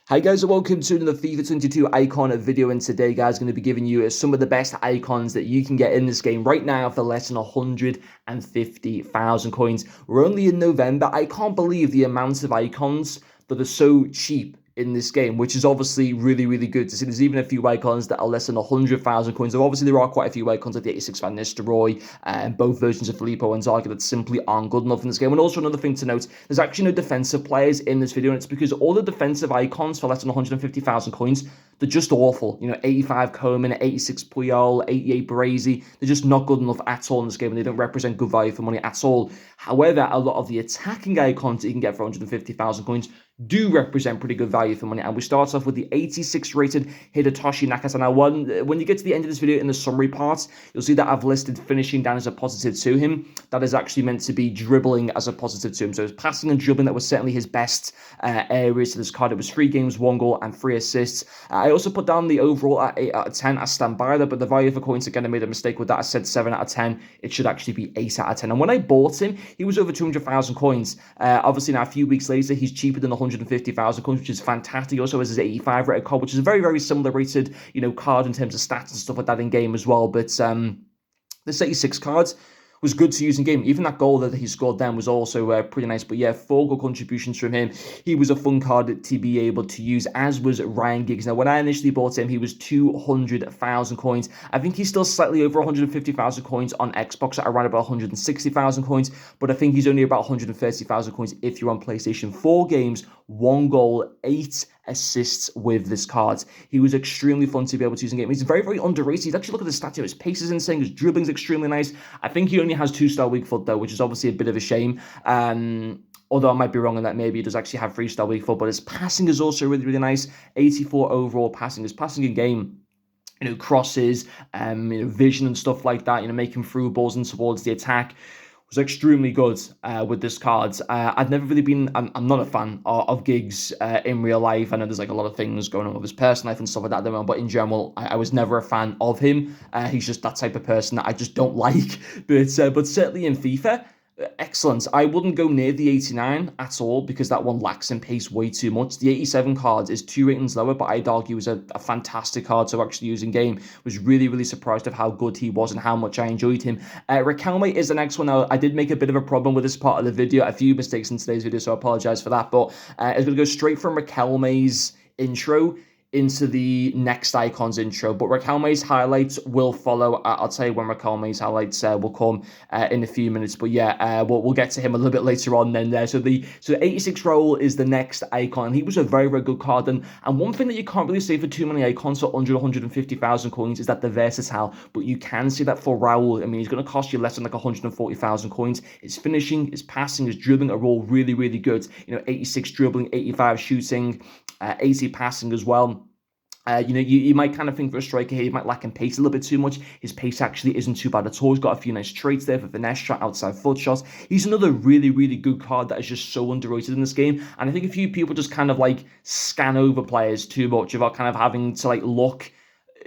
Hi guys and welcome to another FIFA 22 icon video, and today guys going to be giving you some of the best icons that you can get in this game right now for less than 150,000 coins. We're only in November. I can't believe the amount of icons that are so cheap in this game, which is obviously really good to see. There's even a few icons that are less than 100,000 coins. So obviously there are quite a few icons like the 86 Van Nistelrooy and both versions of Filippo and Zaga that simply aren't good enough in this game. And also another thing to note, there's actually no defensive players in this video, and it's because all the defensive icons for less than 150,000 coins, they're just awful. 85 Coman, 86 Puyol, 88 Baresi, they're just not good enough at all in this game, and they don't represent good value for money at all. However, a lot of the attacking icons that you can get for 150,000 coins do represent pretty good value for money. And we start off with the 86 rated Hidetoshi Nakata. Now, when you get to the end of this video in the summary part, you'll see that I've listed finishing down as a positive to him. That is actually meant to be dribbling as a positive to him. So it's passing and dribbling that was certainly his best areas to this card. It was 3 games, 1 goal, and 3 assists. I also put down the overall at 8 out of 10. I stand by that, but the value for coins, again, I made a mistake with that. I said 7 out of 10. It should actually be 8 out of 10. And when I bought him, he was over 200,000 coins. Obviously, now a few weeks later, he's cheaper than 150,000 coins, which is fantastic. He also has his 85 rated card, which is a very similar rated, card in terms of stats and stuff like that in game as well. But this 86 cards was good to use in game. Even that goal that he scored then was also pretty nice. But yeah, 4 goal contributions from him. He was a fun card to be able to use, as was Ryan Giggs. Now, when I initially bought him, he was 200,000 coins. I think he's still slightly over 150,000 coins on Xbox at around about 160,000 coins. But I think he's only about 130,000 coins if you're on PlayStation. 4 games, 1 goal, 8 assists with this card. He was extremely fun to be able to use in game. He's very underrated. He's actually, look at the stats here. His pace is insane. His dribbling's extremely nice. I think he only has 2-star weak foot though, which is obviously a bit of a shame. Although I might be wrong in that, maybe he does actually have 3-star weak foot, but his passing is also really nice. 84 overall passing. His passing in game, crosses, vision and stuff like that, making through balls and towards the attack, was extremely good with this card. I've never really been, I'm not a fan of Giggs in real life. I know there's like a lot of things going on with his personal life and stuff like that, but in general, I was never a fan of him. He's just that type of person that I just don't like. But certainly in FIFA, excellent. I wouldn't go near the 89 at all because that one lacks in pace way too much. The 87 card is 2 ratings lower, but I'd argue is a fantastic card to actually use in game. Was really surprised of how good he was and how much I enjoyed him. Riquelme is the next one. Now, I did make a bit of a problem with this part of the video, a few mistakes in today's video, so I apologize for that. But it's going to go straight from Riquelme's intro into the next icon's intro, but Riquelme's highlights will follow. I'll tell you when Riquelme's highlights will come in a few minutes, but yeah, we'll get to him a little bit later on then there. So the 86 Raul is the next icon. He was a very good card, and one thing that you can't really say for too many icons for 150,000 coins is that they're versatile, but you can see that for Raul. I mean, he's going to cost you less than like 140,000 coins. His finishing, his passing, his dribbling are all really good. 86 dribbling, 85 shooting, 80 passing as well. You might kind of think for a striker here, he might lack in pace a little bit too much. His pace actually isn't too bad at all. He's got a few nice traits there for finesse shot, outside foot shots. He's another really good card that is just so underrated in this game. And I think a few people just kind of like scan over players too much without kind of having to like look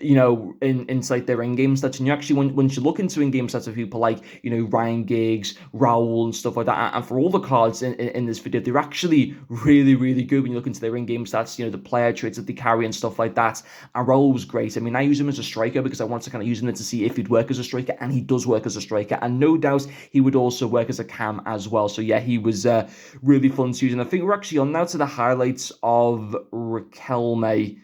into like their in-game stats. And you actually, once you look into in-game stats of people like, Ryan Giggs, Raul and stuff like that, and for all the cards in this video, they're actually really good when you look into their in-game stats, the player traits that they carry and stuff like that. And Raul was great. I mean, I use him as a striker because I want to kind of use him to see if he'd work as a striker, and he does work as a striker, and no doubt he would also work as a cam as well. So yeah, he was really fun to use. And I think we're actually on now to the highlights of Riquelme.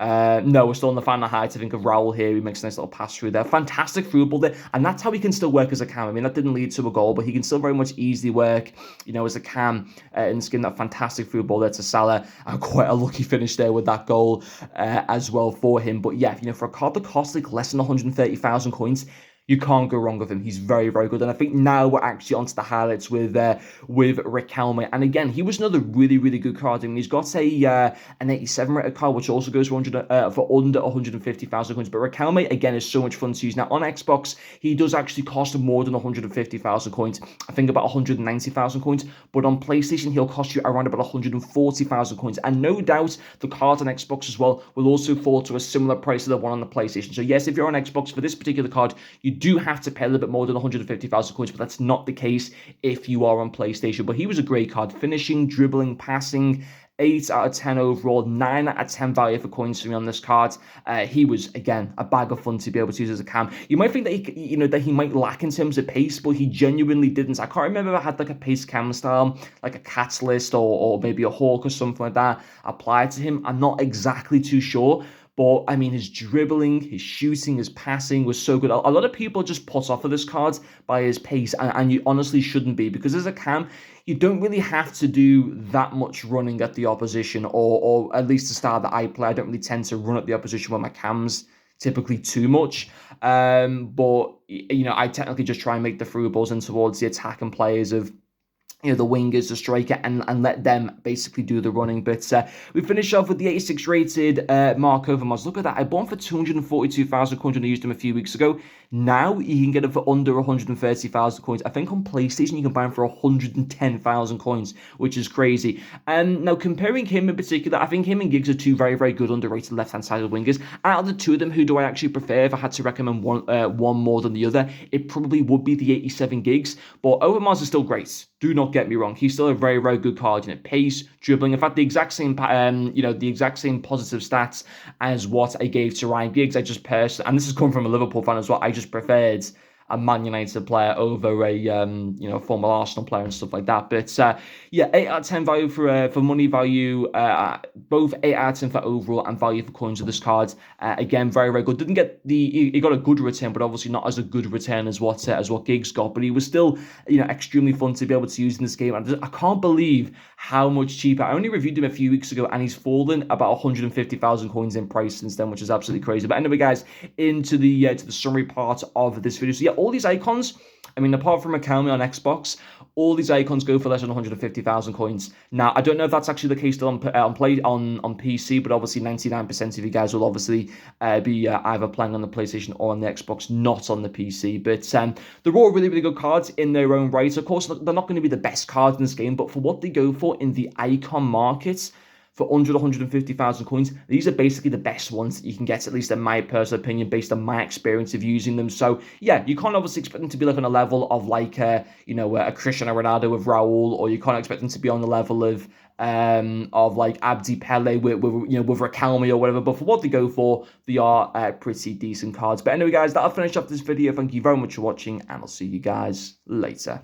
No, we're still on the final highlights. I think of Raul here. He makes a nice little pass through there. Fantastic through ball there. And that's how he can still work as a cam. I mean, that didn't lead to a goal, but he can still very much easily work, as a cam and skin that fantastic through ball there to Salah. Quite a lucky finish there with that goal as well for him. But yeah, for a card that costs like less than 130,000 coins, you can't go wrong with him. He's very good. And I think now we're actually onto the highlights with Riquelme. And again, he was another really good card. I mean, he's got an 87 rated card, which also goes for under 150,000 coins. But Riquelme, again, is so much fun to use. Now, on Xbox, he does actually cost more than 150,000 coins. I think about 190,000 coins. But on PlayStation, he'll cost you around about 140,000 coins. And no doubt, the card on Xbox as well will also fall to a similar price to the one on the PlayStation. So yes, if you're on Xbox for this particular card, you do have to pay a little bit more than 150,000 coins, but that's not the case if you are on PlayStation. But he was a great card. Finishing, dribbling, passing, 8 out of 10 overall, 9 out of 10 value for coins for me on this card. He was, again, a bag of fun to be able to use as a cam. You might think that he might lack in terms of pace, but he genuinely didn't. I can't remember if I had like a pace cam style, like a Cat's List or maybe a Hawk or something like that applied to him. I'm not exactly too sure. But, I mean, his dribbling, his shooting, his passing was so good. A lot of people just put off of this card by his pace, and you honestly shouldn't be, because as a cam, you don't really have to do that much running at the opposition, or at least the style that I play. I don't really tend to run at the opposition with my cams typically too much. But, I technically just try and make the through balls in towards the attacking players of the wingers, the striker, and let them basically do the running. But we finish off with the 86 rated Marc Overmars. Look at that. I bought him for 242,000 coins when I used him a few weeks ago. Now you can get him for under 130,000 coins. I think on PlayStation you can buy him for 110,000 coins, which is crazy. And now comparing him in particular, I think him and Giggs are two very, very good underrated left-hand sided wingers. Out of the two of them, who do I actually prefer? If I had to recommend one more than the other, it probably would be the 87 Giggs. But Overmars is still great. Do not get me wrong. He's still a very, very good card. Pace, dribbling. In fact, the exact same positive stats as what I gave to Ryan Giggs. I just personally, and this has come from a Liverpool fan as well, I just preferred a Man United player over a former Arsenal player and stuff like that. But 8 out of 10 value for money value, both 8 out of 10 for overall and value for coins of this card. Again, very, very good. Didn't get he got a good return, but obviously not as a good return as what Giggs got. But he was still extremely fun to be able to use in this game. And I can't believe how much cheaper. I only reviewed him a few weeks ago, and he's fallen about 150,000 coins in price since then, which is absolutely crazy. But anyway, guys, into the summary part of this video. So yeah, all these icons, I mean, apart from Akami on Xbox, all these icons go for less than 150,000 coins. Now, I don't know if that's actually the case still on PC, but obviously 99% of you guys will obviously be either playing on the PlayStation or on the Xbox, not on the PC. But they're all really, really good cards in their own right. Of course, they're not going to be the best cards in this game, but for what they go for in the icon market, for 150,000 coins, these are basically the best ones that you can get, at least in my personal opinion, based on my experience of using them. So yeah, you can't obviously expect them to be like on a level of like a Cristiano Ronaldo with Raul, or you can't expect them to be on the level of like Abdi Pele with Rakami or whatever. But for what they go for, they are pretty decent cards. But anyway, guys, that'll finish off this video. Thank you very much for watching, and I'll see you guys later.